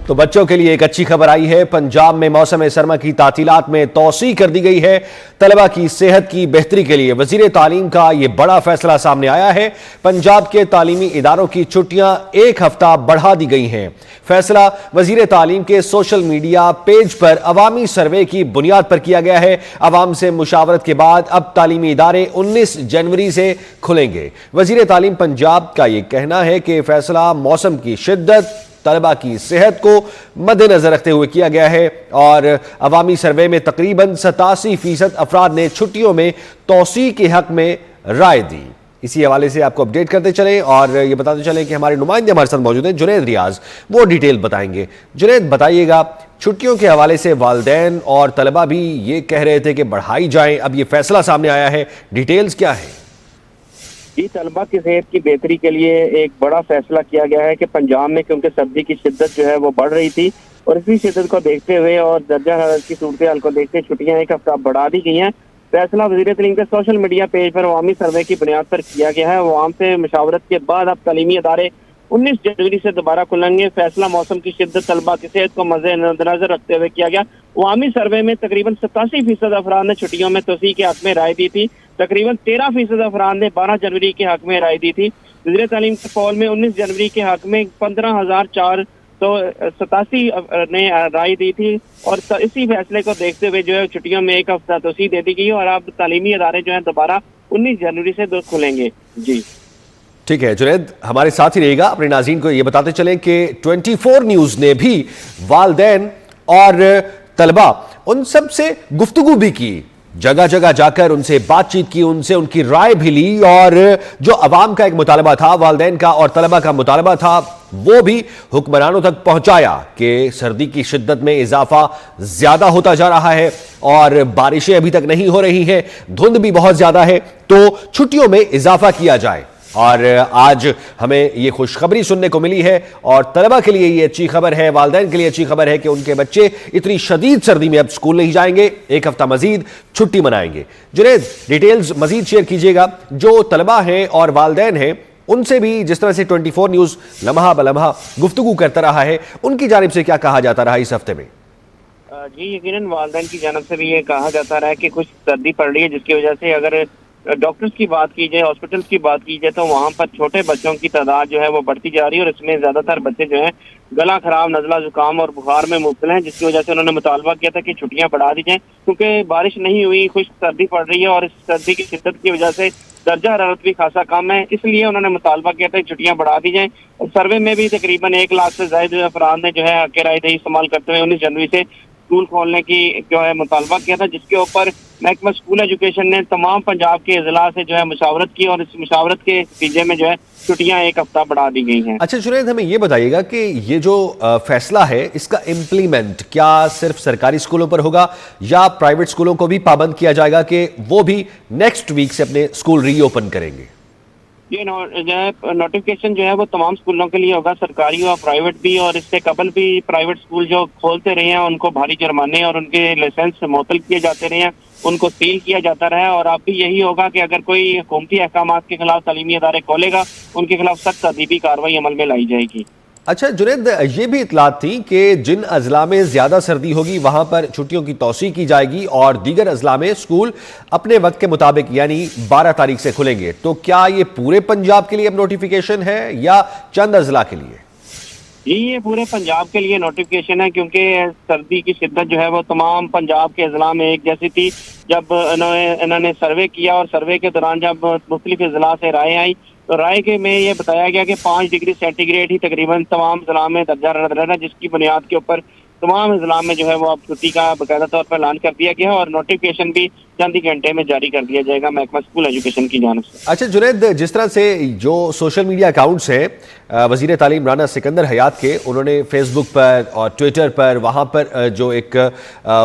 तो बच्चों के लिए एक अच्छी खबर आई है। पंजाब में मौसम सरमा की तातीलात में तौसी कर दी गई है। तलबा की सेहत की बेहतरी के लिए वजीर तालीम का यह बड़ा फैसला सामने आया है। पंजाब के तालीमी इदारों की छुट्टियां एक हफ्ता बढ़ा दी गई हैं। फैसला वजीर तालीम के सोशल मीडिया पेज पर अवामी सर्वे की बुनियाद पर किया गया है। अवाम से मुशावरत के बाद अब तालीमी इदारे 19 जनवरी से खुलेंगे। वजीर तालीम पंजाब का यह कहना है कि फैसला मौसम की शिद्दत, तलबा की सेहत को मद्देनजर रखते हुए किया गया है और अवामी सर्वे में तकरीबन 87% अफराद ने छुट्टियों में तौसी के हक में राय दी। इसी हवाले से आपको अपडेट करते चलें और ये बताते चलें कि हमारे नुमाइंदे हमारे साथ मौजूद हैं, जुनैद रियाज, वो डिटेल बताएंगे। जुनैद, बताइएगा, छुट्टियों के हवाले से वालिदैन और तलबा भी ये कह रहे थे कि बढ़ाई जाए, अब ये फैसला सामने आया है, डिटेल्स क्या है? जी, तलबा की सेहत की बेहतरी के लिए एक बड़ा फैसला किया गया है कि पंजाब में क्योंकि सर्दी की शिद्दत जो है वो बढ़ रही थी और इसी शिद्दत को देखते हुए और दर्जा हरारत की सूरत हाल को देखते छुट्टियां एक हफ्ता बढ़ा दी गई हैं। फैसला वज़ीर तालीम के सोशल मीडिया पेज पर अवामी सर्वे की बुनियाद पर किया गया है। अवाम से मुशावरत के बाद अब तालीमी अदारे 19 जनवरी से दोबारा खुलेंगे। फैसला मौसम की शिद्दत, तलबा की सेहत को मद्देनजर रखते हुए किया गया। अवामी सर्वे में तकरीबन 87% अफराद ने छुट्टियों में तोसी के हक में राय दी थी। तकरीबन 13% अफराद ने 12 जनवरी के हक में राय दी थी। वज़ीर तालीम के कौल में 19 जनवरी के हक में 15,487 ने राय दी थी और इसी फैसले को देखते हुए जो है छुट्टियों में एक हफ्ता तोसी दे दी गई और अब तालीमी अदारे जो है दोबारा 19 जनवरी से खुलेंगे। जी ठीक है जुनैद, हमारे साथ ही रहेगा। अपने नाज़रीन को ये बताते चलें कि 24 न्यूज़ ने भी वालिदैन और तलबा उन सब से गुफ्तगू भी की, जगह जगह जाकर उनसे बातचीत की, उनसे उनकी राय भी ली और जो अवाम का एक मुतालबा था, वालिदैन का और तलबा का मुतालबा था, वो भी हुक्मरानों तक पहुंचाया कि सर्दी की शिद्दत में इजाफा ज्यादा होता जा रहा है और बारिशें अभी तक नहीं हो रही हैं, धुंध भी बहुत ज्यादा है, तो छुट्टियों में इजाफा किया जाए। और आज हमें ये खुशखबरी सुनने को मिली है और तलबा के लिए ये अच्छी खबर है, वालिदैन के लिए अच्छी खबर है कि उनके बच्चे इतनी शदीद सर्दी में अब स्कूल नहीं जाएंगे, एक हफ्ता मजीद छुट्टी मनाएंगे। जुनैद, डिटेल्स मजीद शेयर कीजिएगा, जो तलबा हैं और वालिदैन हैं उनसे भी, जिस तरह से 24 न्यूज़ लम्हा बलम्हा गुफ्तगू करता रहा है, उनकी जानिब से क्या कहा जाता रहा इस हफ्ते में? जी, यकीनन वालिदैन की जानिब से भी ये कहा जाता रहा है कि कुछ सर्दी पड़ रही है, जिसकी वजह से अगर डॉक्टर्स की बात की जाए, हॉस्पिटल्स की बात की जाए, तो वहाँ पर छोटे बच्चों की तादाद जो है वो बढ़ती जा रही है और इसमें ज्यादातर बच्चे जो है गला खराब, नजला, जुकाम और बुखार में मुब्तला हैं, जिसकी वजह से उन्होंने मुतालबा किया था कि छुट्टियां बढ़ा दी जाएं क्योंकि बारिश नहीं हुई, खुश्क सर्दी पड़ रही है और इस सर्दी की शिद्दत की वजह से दर्जा हरारत भी खासा कम है, इसलिए उन्होंने मुतालबा किया था कि छुट्टियां बढ़ा दी जाएं। और सर्वे में भी तकरीबन 1 लाख से ज्यादा अफराद ने जो है हक राय दही इस्तेमाल करते हुए 19 जनवरी से स्कूल खोलने की जो है मुतालबा किया था, जिसके ऊपर महकमा स्कूल एजुकेशन ने तमाम पंजाब के अजला से जो है मुशावरत की और इस मुशावरत के नतीजे में जो है छुट्टियां एक हफ्ता बढ़ा दी गई हैं। अच्छा जुनैद, हमें ये बताइएगा कि ये जो फैसला है इसका इम्प्लीमेंट क्या सिर्फ सरकारी स्कूलों पर होगा या प्राइवेट स्कूलों को भी पाबंद किया जाएगा कि वो भी नेक्स्ट वीक से अपने स्कूल रीओपन करेंगे? ये नोटिफिकेशन जो है वो तमाम स्कूलों के लिए होगा, सरकारी और प्राइवेट भी, और इससे कबल भी प्राइवेट स्कूल जो खोलते रहे हैं उनको भारी जुर्माने और उनके लाइसेंस मुअत्तल किए जाते रहे हैं, उनको सील किया जाता रहा है। और अब भी यही होगा कि अगर कोई हुकूमती अहकाम के खिलाफ तालीमी अदारे खोलेगा, उनके खिलाफ सख्त अदीबी कार्रवाई अमल में लाई जाएगी। अच्छा जुनैद, ये भी इतलात थी कि जिन अजला में ज्यादा सर्दी होगी वहां पर छुट्टियों की तौसी की जाएगी और दीगर अजला में स्कूल अपने वक्त के मुताबिक यानी 12 तारीख से खुलेंगे। तो क्या ये पूरे पंजाब के लिए अब नोटिफिकेशन है या चंद अजला के लिए? ये पूरे पंजाब के लिए नोटिफिकेशन है क्योंकि सर्दी की शिद्दत जो है वो तमाम पंजाब के अजला में एक जैसी थी। जब इन्होंने सर्वे किया और सर्वे के दौरान जब मुख्तलिफ अजला से राय आई तो राय के में ये बताया गया कि 5 डिग्री सेंटीग्रेड ही तकरीबन तमाम अजला में दर्जा रहा, जिसकी बुनियाद के ऊपर तमाम अजला में जो है वो अब छुट्टी का बाकायदा तौर पर ऐलान कर दिया गया है और नोटिफिकेशन भी चंद ही घंटे में जारी कर दिया जाएगा महकमा स्कूल एजुकेशन की जानिब से। अच्छा जुनैद, जिस तरह से जो सोशल मीडिया अकाउंट्स हैं वज़ीर तालीम राना सिकंदर हयात के, उन्होंने फेसबुक पर और ट्विटर पर वहाँ पर जो एक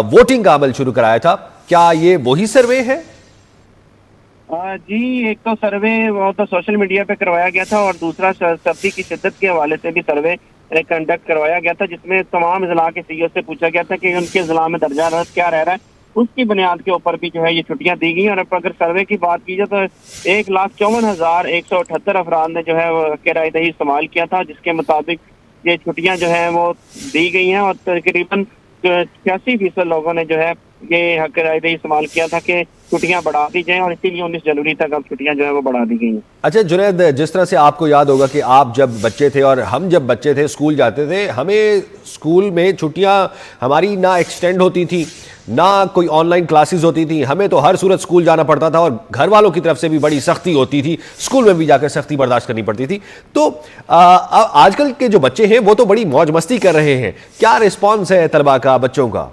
वोटिंग का अमल शुरू कराया था, क्या ये वही सर्वे है? जी, एक तो सर्वे वो तो सोशल मीडिया पे करवाया गया था और दूसरा सर्दी की शिद्दत के हवाले से भी सर्वे कंडक्ट करवाया गया था, जिसमें तमाम जिला के सीईओ से पूछा गया था कि उनके जिला में दर्जा हरारत क्या रह रहा है, उसकी बुनियाद के ऊपर भी जो है ये छुट्टियां दी गई। और अगर सर्वे की बात की जाए तो 1,54,178 अफराद ने जो है किराए दही इस्तेमाल किया था, जिसके मुताबिक ये छुट्टियां जो है वो दी गई हैं और तकरीबन 86% लोगों ने जो है ये हक राय इस्तेमाल किया था कि छुट्टियां बढ़ा दी जाएं और इसीलिए 19 जनवरी तक अब छुट्टियां जो है वो बढ़ा दी गई हैं। अच्छा जुनैद, जिस तरह से आपको याद होगा कि आप जब बच्चे थे और हम जब बच्चे थे स्कूल जाते थे, हमें स्कूल में छुट्टियां हमारी ना एक्सटेंड होती थी ना कोई ऑनलाइन क्लासेस होती थी, हमें तो हर सूरत स्कूल जाना पड़ता था और घर वालों की तरफ से भी बड़ी सख्ती होती थी, स्कूल में भी जाकर सख्ती बर्दाश्त करनी पड़ती थी। तो आजकल के जो बच्चे हैं वो तो बड़ी मौज मस्ती कर रहे हैं, क्या रिस्पॉन्स है तलबा का, बच्चों का?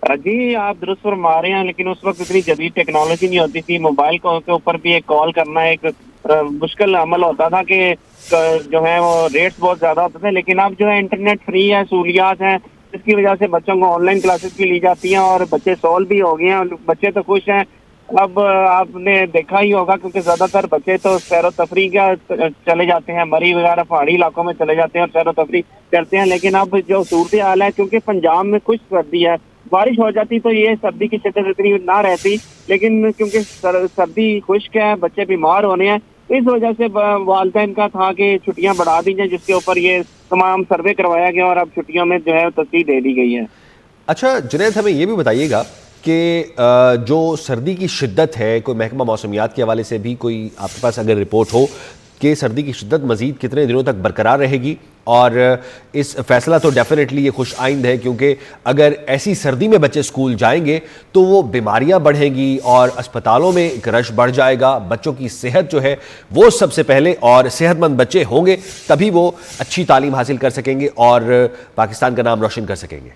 जी आप दुरुस्त फरमा रहे हैं, लेकिन उस वक्त इतनी जदीद टेक्नोलॉजी नहीं होती थी। मोबाइल के ऊपर भी एक कॉल करना एक मुश्किल अमल होता था कि जो है वो रेट्स बहुत ज्यादा होते थे। लेकिन अब जो है इंटरनेट फ्री है, सहूलियात हैं, जिसकी वजह से बच्चों को ऑनलाइन क्लासेस भी ली जाती हैं और बच्चे सॉल्व भी हो गए हैं और बच्चे तो खुश हैं। अब आपने देखा ही होगा क्योंकि ज्यादातर बच्चे तो सैरो तफरी का चले जाते हैं, मरी वगैरह पहाड़ी इलाकों में चले जाते हैं और सैरो तफरी करते हैं। लेकिन अब जो सूरत हाल है, क्योंकि पंजाब में खुश सर्दी है, बारिश हो जाती तो ये सर्दी की शिद्दत इतनी ना रहती, लेकिन क्योंकि सर्दी खुश्क है, बच्चे बीमार होने हैं, इस वजह से वालिदैन का था कि छुट्टियां बढ़ा दी जाए, जिसके ऊपर ये तमाम सर्वे करवाया गया और अब छुट्टियों में जो है तस्दीक दे दी गई है। अच्छा जुनैद, हमें ये भी बताइएगा कि जो सर्दी की शिद्दत है, कोई महकमा मौसमियात के हवाले से भी कोई आपके पास अगर रिपोर्ट हो कि सर्दी की शिद्दत मज़ीद कितने दिनों तक बरकरार रहेगी? और इस फैसला तो डेफिनेटली ये खुश आइंद है, क्योंकि अगर ऐसी सर्दी में बच्चे स्कूल जाएंगे तो वो बीमारियां बढ़ेंगी और अस्पतालों में एक रश बढ़ जाएगा। बच्चों की सेहत जो है वो सबसे पहले, और सेहतमंद बच्चे होंगे तभी वो अच्छी तालीम हासिल कर सकेंगे और पाकिस्तान का नाम रोशन कर सकेंगे।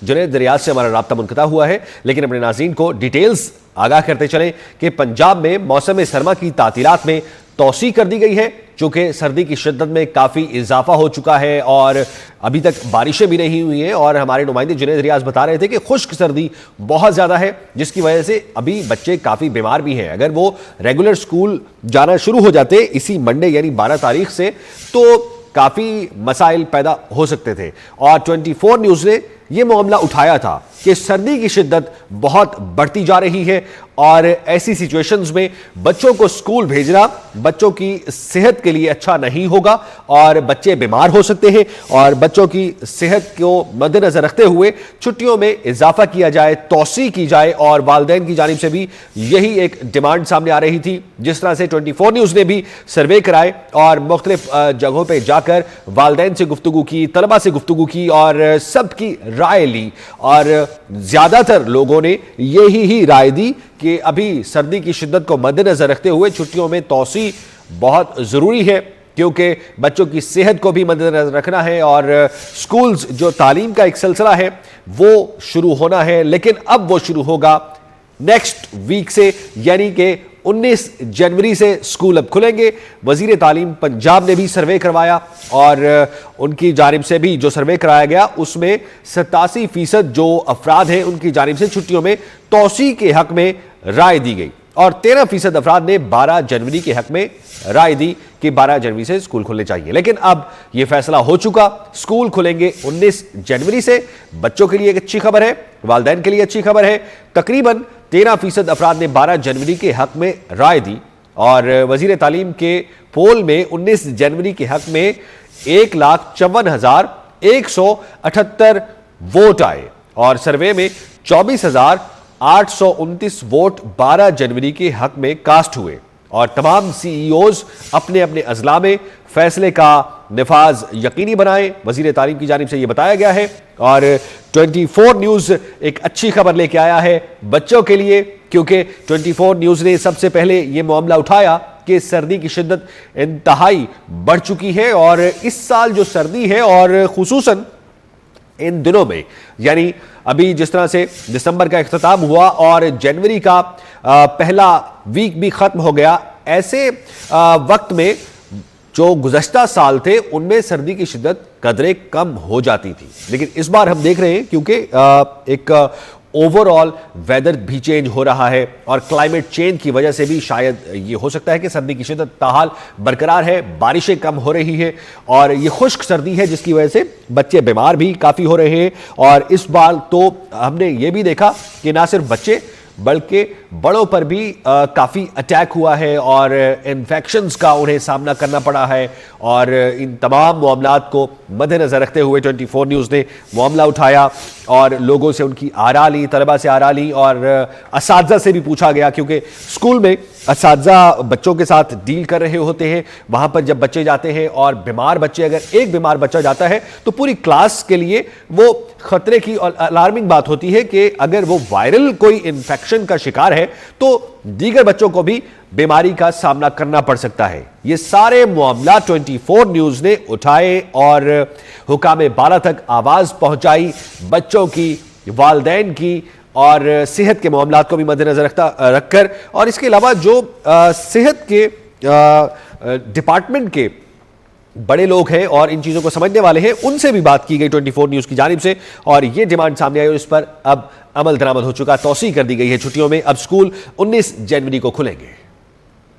जुनैद, रियाद से हमारा राब्ता मुनक़ता हुआ है, लेकिन अपने नाज़रीन को डिटेल्स आगाह करते चलें कि पंजाब में मौसम सरमा की तातीलात में तौसी कर दी गई है, चूंकि सर्दी की शिद्दत में काफ़ी इजाफा हो चुका है और अभी तक बारिशें भी नहीं हुई हैं। और हमारे नुमाइंदे जुनैद रियाज बता रहे थे कि खुश्क सर्दी बहुत ज़्यादा है, जिसकी वजह से अभी बच्चे काफ़ी बीमार भी हैं। अगर वो रेगुलर स्कूल जाना शुरू हो जाते इसी मंडे यानी 12 तारीख से, तो काफ़ी मसाइल पैदा हो सकते थे। और 24 न्यूज़ ने यह मामला उठाया था कि सर्दी की शिद्दत बहुत बढ़ती जा रही है और ऐसी सिचुएशंस में बच्चों को स्कूल भेजना बच्चों की सेहत के लिए अच्छा नहीं होगा और बच्चे बीमार हो सकते हैं। और बच्चों की सेहत को मद्देनजर रखते हुए छुट्टियों में इजाफा किया जाए, तौसी की जाए, और वालिदैन की जानिब से भी यही एक डिमांड सामने आ रही थी। जिस तरह से 24 न्यूज़ ने भी सर्वे कराए और मुख्तलिफ जगहों पर जाकर वालिदैन से गुफ्तगू की, तलबा से गुफ्तगू की और सबकी राय ली, और ज्यादातर लोगों ने यही ही राय दी कि अभी सर्दी की शिद्दत को मद्देनजर रखते हुए छुट्टियों में तौसी बहुत जरूरी है, क्योंकि बच्चों की सेहत को भी मद्देनजर रखना है और स्कूल्स जो तालीम का एक सिलसिला है वो शुरू होना है। लेकिन अब वो शुरू होगा नेक्स्ट वीक से, यानी कि 19 जनवरी से स्कूल अब खुलेंगे। वजीर तालीम पंजाब ने भी सर्वे करवाया और उनकी जानिब से भी जो सर्वे कराया गया उसमें 87% जो अफराद हैं उनकी जानिब से छुट्टियों में तौसी के हक में राय दी गई और 13% अफराद ने 12 जनवरी के हक में राय दी कि 12 जनवरी से स्कूल खुलने चाहिए। लेकिन अब यह फैसला हो चुका, स्कूल खुलेंगे 19 जनवरी से। बच्चों के लिए एक अच्छी खबर है, वालिदैन के लिए अच्छी खबर है। तकरीबन 13% अफराद ने 12 जनवरी के हक में राय दी और वजीर तालीम के पोल में 19 जनवरी के हक में 1,54,178 वोट आए और सर्वे में 24,829 वोट 12 जनवरी के हक में कास्ट हुए और तमाम सीईओज अपने अपने अजला में फैसले का निफाज यकीनी बनाए, वजीर तालीम की जानिब से यह बताया गया है। और 24 न्यूज़ एक अच्छी खबर लेके आया है बच्चों के लिए, क्योंकि 24 न्यूज़ ने सबसे पहले यह मामला उठाया कि सर्दी की शिद्दत इंतहाई बढ़ चुकी है और इस साल जो सर्दी है और खुसूसन इन दिनों में, यानी अभी जिस तरह से दिसंबर का इख्तिताम हुआ और जनवरी का पहला वीक भी खत्म हो गया, ऐसे वक्त में जो गुज़श्ता साल थे उनमें सर्दी की शिद्दत कदरे कम हो जाती थी। लेकिन इस बार हम देख रहे हैं क्योंकि एक ओवरऑल वेदर भी चेंज हो रहा है और क्लाइमेट चेंज की वजह से भी शायद ये हो सकता है कि सर्दी की शिद्दत ताहाल बरकरार है, बारिशें कम हो रही है और ये खुश्क सर्दी है जिसकी वजह से बच्चे बीमार भी काफ़ी हो रहे हैं। और इस बार तो हमने ये भी देखा कि ना सिर्फ बच्चे बल्कि बड़ों पर भी काफ़ी अटैक हुआ है और इन्फेक्शंस का उन्हें सामना करना पड़ा है। और इन तमाम मामलात को मद्देनज़र रखते हुए 24 न्यूज़ ने मामला उठाया और लोगों से उनकी आरा ली, तलबा से आरा ली और असातिज़ा से भी पूछा गया, क्योंकि स्कूल में असातिज़ा बच्चों के साथ डील कर रहे होते हैं। वहाँ पर जब बच्चे जाते हैं और बीमार बच्चे, अगर एक बीमार बच्चा जाता है तो पूरी क्लास के लिए वो खतरे की और अलार्मिंग बात होती है कि अगर वो वायरल कोई इन्फेक्शन का शिकार है तो दीगर बच्चों को भी बीमारी का सामना करना पड़ सकता है। ये सारे मामला 24 न्यूज़ ने उठाए और हुकाम बाला तक आवाज़ पहुंचाई, बच्चों की, वालिदैन की और सेहत के मामलात को भी मद्देनजर रखकर। और इसके अलावा जो सेहत के डिपार्टमेंट के बड़े लोग हैं और इन चीज़ों को समझने वाले हैं, उनसे भी बात की गई 24 न्यूज़ की जानिब से और ये डिमांड सामने आई और इस पर अब अमल दरामद हो चुका, तौसीह कर दी गई है। छुट्टियों में अब स्कूल 19 जनवरी को खुलेंगे।